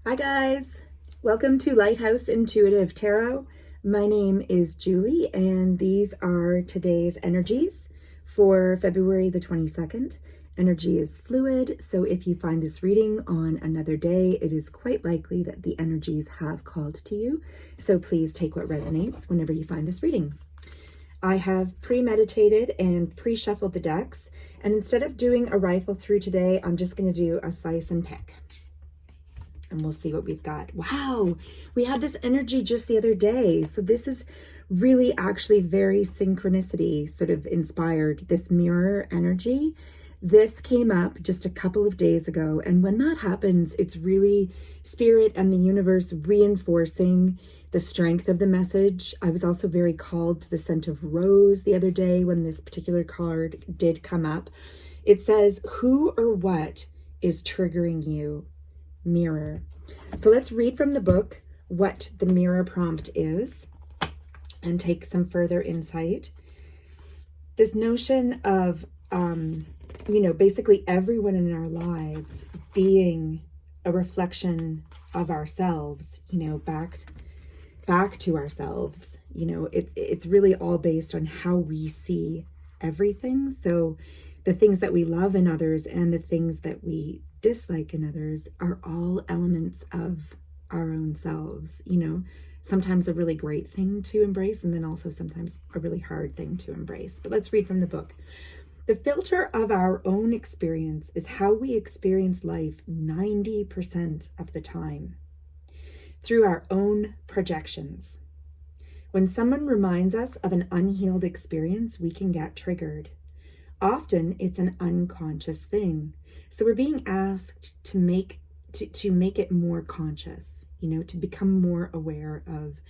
Hi guys, welcome to Lighthouse Intuitive Tarot. My name is Julie and these are today's energies for February the 22nd. Energy is fluid, so if you find this reading on another day, it is quite likely that the energies have called to you. So please take what resonates whenever you find this reading. I have premeditated and pre-shuffled the decks, and instead of doing a rifle through today, I'm just going to do a slice and pick. And we'll see what we've got. Wow, we had this energy just the other day. So this is really actually very synchronicity sort of inspired, this mirror energy. This came up just a couple of days ago. And when that happens, it's really spirit and the universe reinforcing the strength of the message. I was also very called to the scent of rose the other day when this particular card did come up. It says, who or what is triggering you? Mirror. So let's read from the book what the mirror prompt is and take some further insight. This notion of, basically everyone in our lives being a reflection of ourselves, back to ourselves. It's really all based on how we see everything. So the things that we love in others and the things that we dislike in others are all elements of our own selves. Sometimes a really great thing to embrace, and then also sometimes a really hard thing to embrace. But let's read from the book. The filter of our own experience is how we experience life 90% of the time, through our own projections. When someone reminds us of an unhealed experience, we can get triggered. Often it's an unconscious thing. So we're being asked to make it more conscious, to become more aware of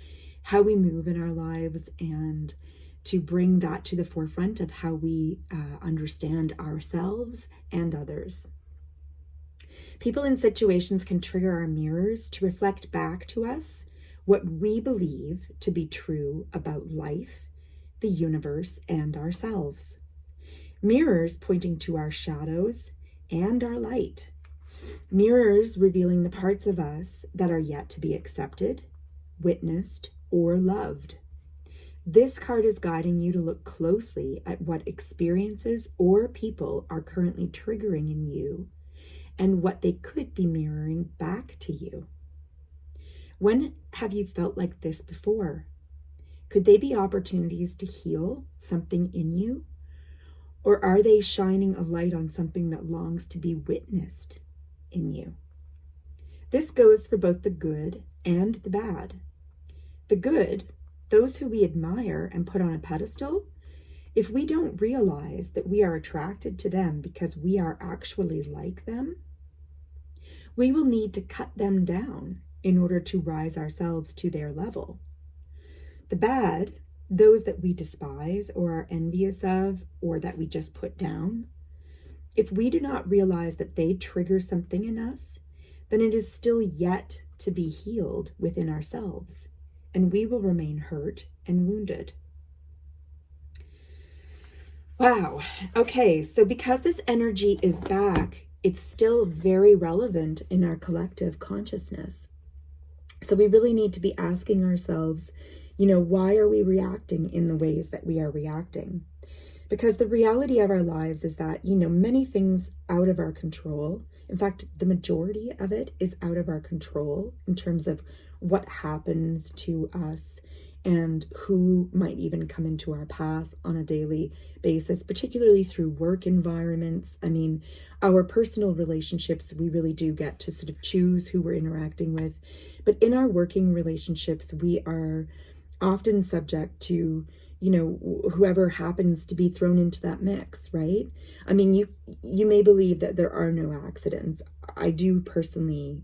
how we move in our lives and to bring that to the forefront of how we understand ourselves and others. People in situations can trigger our mirrors to reflect back to us what we believe to be true about life, the universe, and ourselves. Mirrors pointing to our shadows and our light. Mirrors revealing the parts of us that are yet to be accepted, witnessed, or loved. This card is guiding you to look closely at what experiences or people are currently triggering in you and what they could be mirroring back to you. When have you felt like this before? Could they be opportunities to heal something in you? Or are they shining a light on something that longs to be witnessed in you? This goes for both the good and the bad. The good, those who we admire and put on a pedestal, if we don't realize that we are attracted to them because we are actually like them, we will need to cut them down in order to rise ourselves to their level. The bad, those that we despise or are envious of or that we just put down, if we do not realize that they trigger something in us, then it is still yet to be healed within ourselves, and we will remain hurt and wounded. Wow. Okay, so because this energy is back, it's still very relevant in our collective consciousness. So we really need to be asking ourselves, why are we reacting in the ways that we are reacting? Because the reality of our lives is that, many things out of our control. In fact, the majority of it is out of our control in terms of what happens to us and who might even come into our path on a daily basis, particularly through work environments. I mean, our personal relationships, we really do get to sort of choose who we're interacting with. But in our working relationships, we are often subject to, whoever happens to be thrown into that mix, right? I mean, you may believe that there are no accidents. I do personally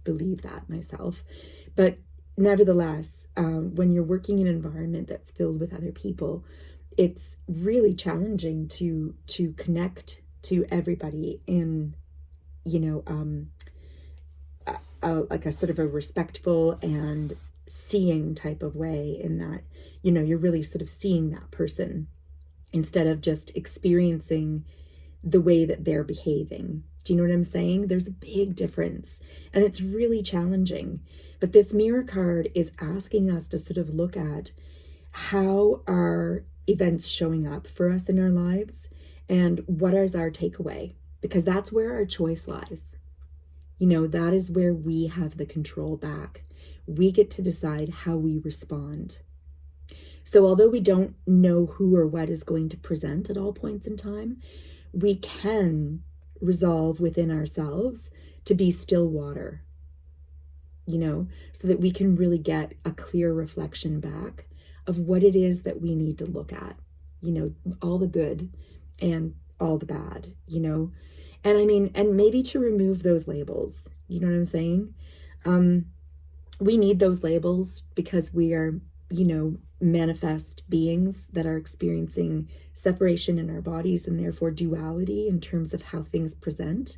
believe that myself. But nevertheless, when you're working in an environment that's filled with other people, it's really challenging to connect to everybody in, like a sort of a respectful and seeing type of way, in that, you're really sort of seeing that person instead of just experiencing the way that they're behaving. Do you know what I'm saying? There's a big difference, and it's really challenging. But this mirror card is asking us to sort of look at how are events showing up for us in our lives, and what is our takeaway, because that's where our choice lies. You know, that is where we have the control back. We get to decide how we respond. So although we don't know who or what is going to present at all points in time, we can resolve within ourselves to be still water, you know, so that we can really get a clear reflection back of what it is that we need to look at, you know, all the good and all the bad, you know. And I mean, and maybe to remove those labels, you know what I'm saying? We need those labels because we are, you know, manifest beings that are experiencing separation in our bodies, and therefore duality in terms of how things present.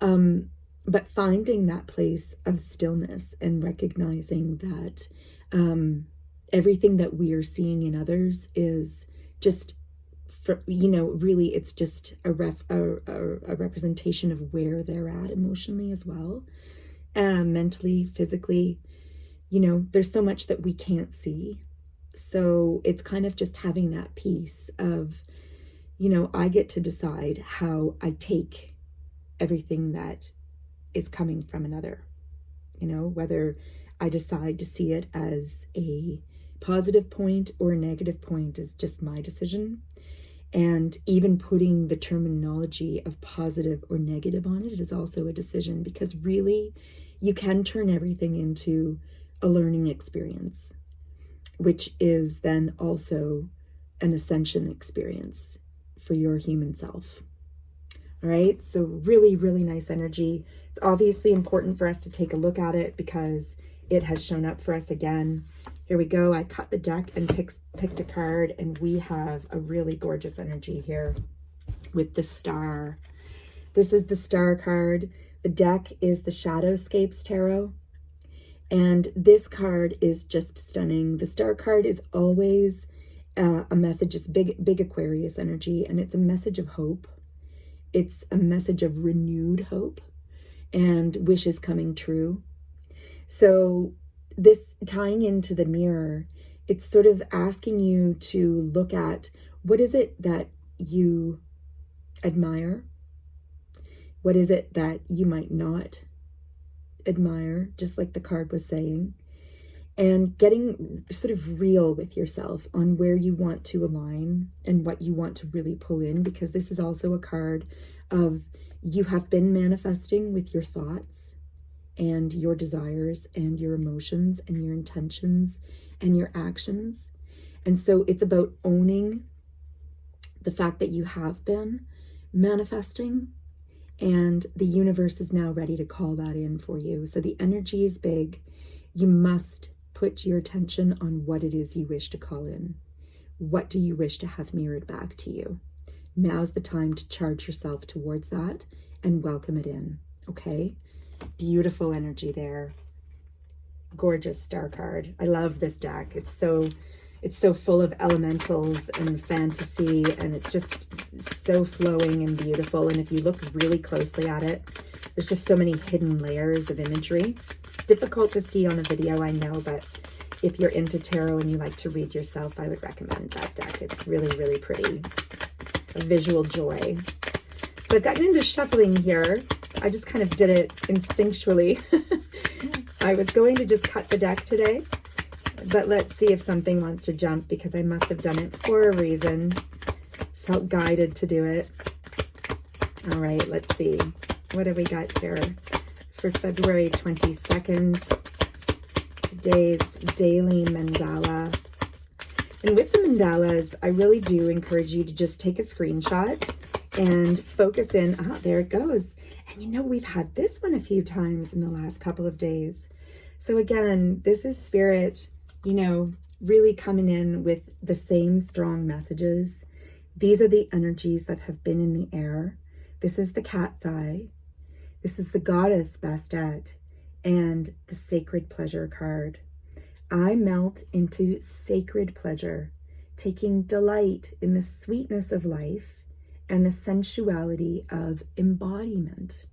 But finding that place of stillness and recognizing that everything that we are seeing in others is just, you know, really it's just a representation of where they're at emotionally as well, mentally, physically. You know, there's so much that we can't see. So it's kind of just having that piece of, you know, I get to decide how I take everything that is coming from another, you know, whether I decide to see it as a positive point or a negative point is just my decision. And even putting the terminology of positive or negative on it is also a decision, because really you can turn everything into a learning experience, which is then also an ascension experience for your human self. All right, so really, really nice energy. It's obviously important for us to take a look at it because it has shown up for us again. Here we go. I cut the deck and picked a card, and we have a really gorgeous energy here with the star. This is the star card. The deck is the Shadowscapes Tarot. And this card is just stunning. The star card is always a message. It's big Aquarius energy, and it's a message of hope. It's a message of renewed hope and wishes coming true. So this tying into the mirror, it's sort of asking you to look at what is it that you admire? What is it that you might not admire, just like the card was saying, and getting sort of real with yourself on where you want to align and what you want to really pull in, because this is also a card of you have been manifesting with your thoughts and your desires and your emotions and your intentions and your actions. And so it's about owning the fact that you have been manifesting, and the universe is now ready to call that in for you. So the energy is big. You must put your attention on what it is you wish to call in. What do you wish to have mirrored back to you? Now's the time to charge yourself towards that and welcome it in, okay? Beautiful energy there. Gorgeous star card. I love this deck. It's so full of elementals and fantasy, and it's just so flowing and beautiful. And if you look really closely at it, there's just so many hidden layers of imagery. Difficult to see on a video, I know, but if you're into tarot and you like to read yourself, I would recommend that deck. It's really, really pretty. A visual joy. So I've gotten into shuffling here. I just kind of did it instinctually. I was going to just cut the deck today, but let's see if something wants to jump, because I must have done it for a reason. Felt guided to do it. All right, let's see. What have we got here for February 22nd? Today's daily mandala. And with the mandalas, I really do encourage you to just take a screenshot and focus in. Ah, there it goes. And you know, we've had this one a few times in the last couple of days. So again, this is Spirit, you know, really coming in with the same strong messages. These are the energies that have been in the air. This is the cat's eye. This is the goddess Bastet and the sacred pleasure card. I melt into sacred pleasure, taking delight in the sweetness of life and the sensuality of embodiment.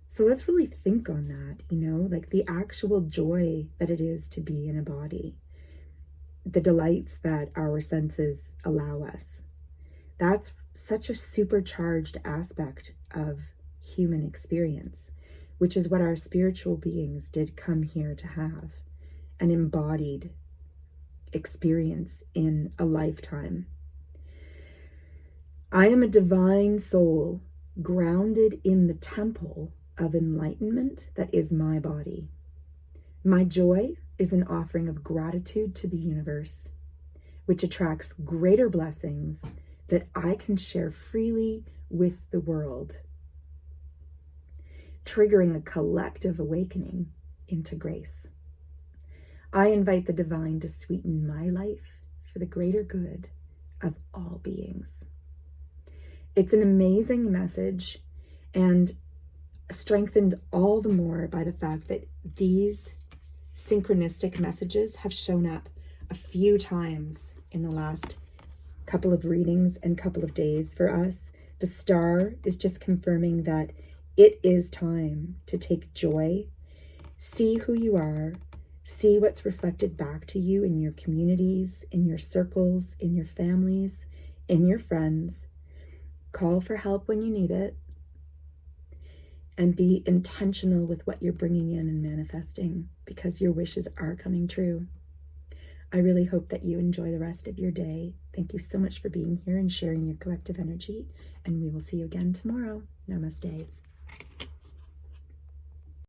So let's really think on that, like the actual joy that it is to be in a body, the delights that our senses allow us. That's such a supercharged aspect of human experience, which is what our spiritual beings did come here to have, an embodied experience in a lifetime. I am a divine soul grounded in the temple of enlightenment that is my body. My joy is an offering of gratitude to the universe, which attracts greater blessings that I can share freely with the world, triggering a collective awakening into grace. I invite the divine to sweeten my life for the greater good of all beings. It's an amazing message, and strengthened all the more by the fact that these synchronistic messages have shown up a few times in the last couple of readings and couple of days for us. The star is just confirming that it is time to take joy, see who you are, see what's reflected back to you in your communities, in your circles, in your families, in your friends. Call for help when you need it, and be intentional with what you're bringing in and manifesting, because your wishes are coming true. I really hope that you enjoy the rest of your day. Thank you so much for being here and sharing your collective energy, and we will see you again tomorrow. Namaste.